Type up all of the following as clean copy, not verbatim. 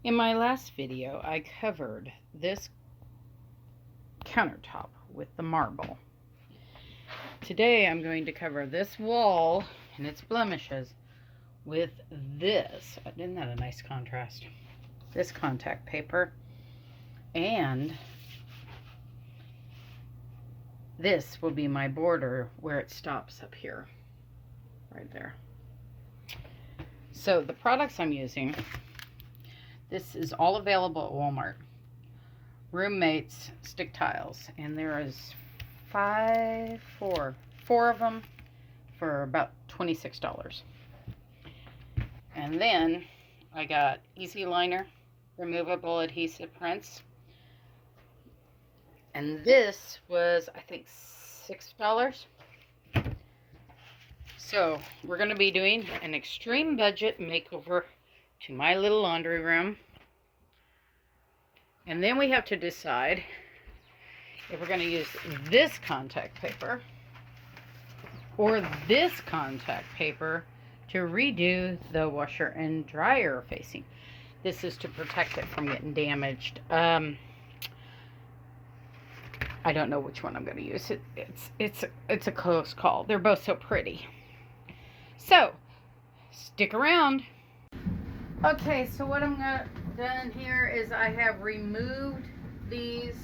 In my last video, I covered this countertop with the marble. Today, I'm going to cover this wall and its blemishes with this. Isn't that a nice contrast? This contact paper. And this will be my border where it stops up here. Right there. So the products I'm using, this is all available at Walmart. Roommates stick tiles, and there is four of them for about $26. And then I got Easy Liner removable adhesive prints, and this was, I think, $6. So we're going to be doing an extreme budget makeover to my little laundry room. And then we have to decide if we're going to use this contact paper or this contact paper to redo the washer and dryer facing. This is to protect it from getting damaged. I don't know which one I'm going to use. It's a close call. They're both so pretty. So, stick around. Okay, so what I'm done here is I have removed these.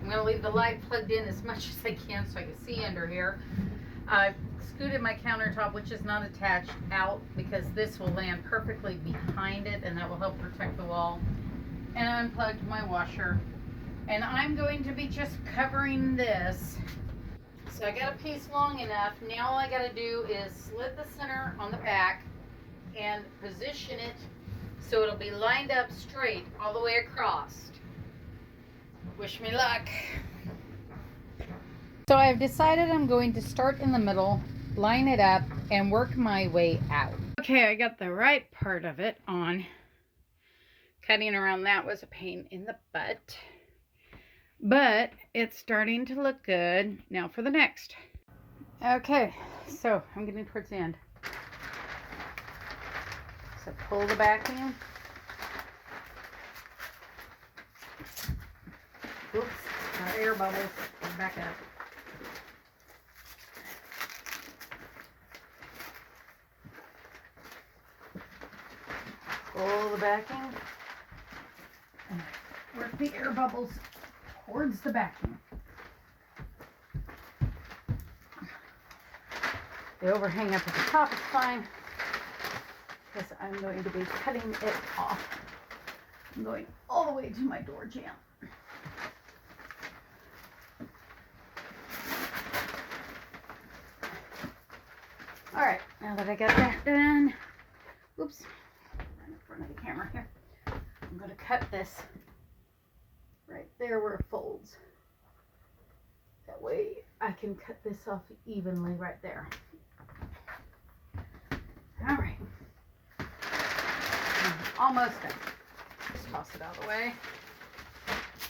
I'm going to leave the light plugged in as much as I can so I can see under here. I've scooted my countertop, which is not attached, out because this will land perfectly behind it and that will help protect the wall. And I unplugged my washer. And I'm going to be just covering this. So I got a piece long enough. Now all I got to do is slit the center on the back and position it so it'll be lined up straight all the way across. Wish me luck. So I've decided I'm going to start in the middle, line it up, and work my way out. Okay, I got the right part of it on. Cutting around that was a pain in the butt. But it's starting to look good. Now for the next. Okay, so I'm getting towards the end. So pull the back in. Oops, our air bubbles. Back up. Pull the backing. And work the air bubbles towards the backing. The overhang up at the top is fine because I'm going to be cutting it off. I'm going all the way to my door jamb. Alright, now that I got that done, oops, right in front of the camera here, I'm going to cut this right there where it folds. That way I can cut this off evenly right there. Alright. Almost done. Just toss it out of the way.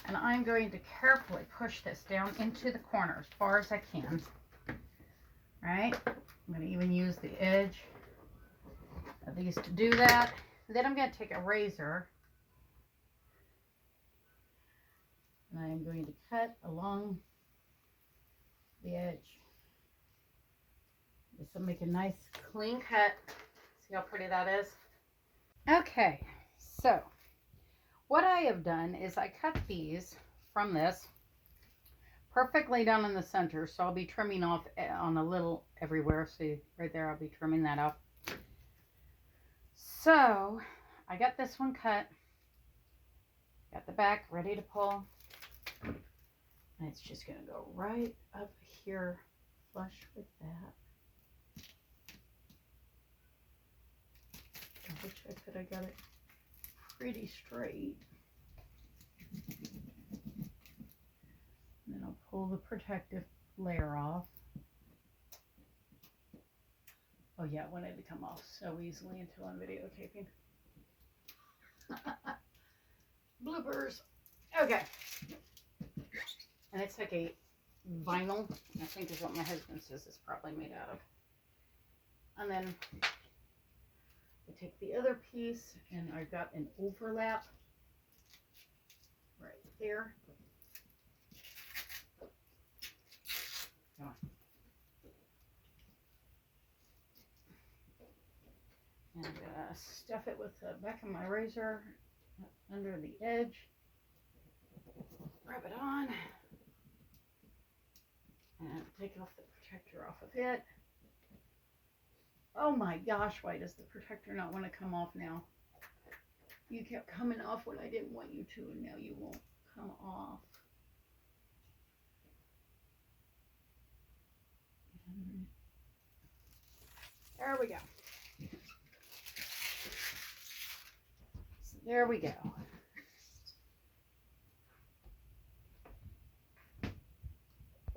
And I'm going to carefully push this down into the corner as far as I can. Right? I'm going to even use the edge of these to do that. Then I'm going to take a razor and I am going to cut along the edge. This will make a nice clean cut. See how pretty that is? Okay, so what I have done is I cut these from this perfectly down in the center, so I'll be trimming off on a little everywhere. See right there, I'll be trimming that off. So I got this one cut, got the back ready to pull, and it's just going to go right up here flush with that. I wish I could have got it pretty straight. And then I'll pull the protective layer off. Oh yeah, it wanted to come off so easily until I'm videotaping. Bloopers. Okay. And it's like a vinyl, I think is what my husband says it's probably made out of. And then the take the other piece, and I've got an overlap right there. Come on. And I'm gonna stuff it with the back of my razor under the edge. Rub it on. And take off the protector off of it. Oh my gosh, why does the protector not want to come off now? You kept coming off when I didn't want you to, and now you won't come off. There we go. So there we go.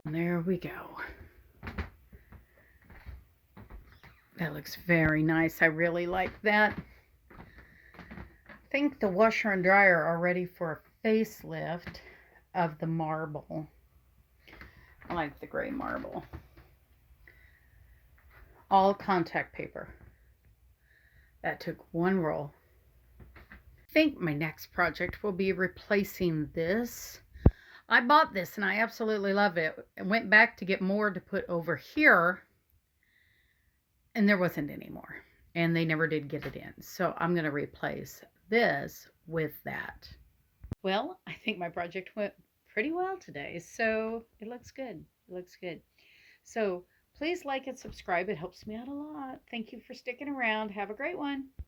And there we go. That looks very nice. I really like that. I think the washer and dryer are ready for a facelift of the marble. I like the gray marble. All contact paper. That took one roll. I think my next project will be replacing this. I bought this and I absolutely love it. I went back to get more to put over here, and there wasn't any more, and they never did get it in. So I'm going to replace this with that. Well, I think my project went pretty well today, so it looks good. It looks good. So please like and subscribe. It helps me out a lot. Thank you for sticking around. Have a great one.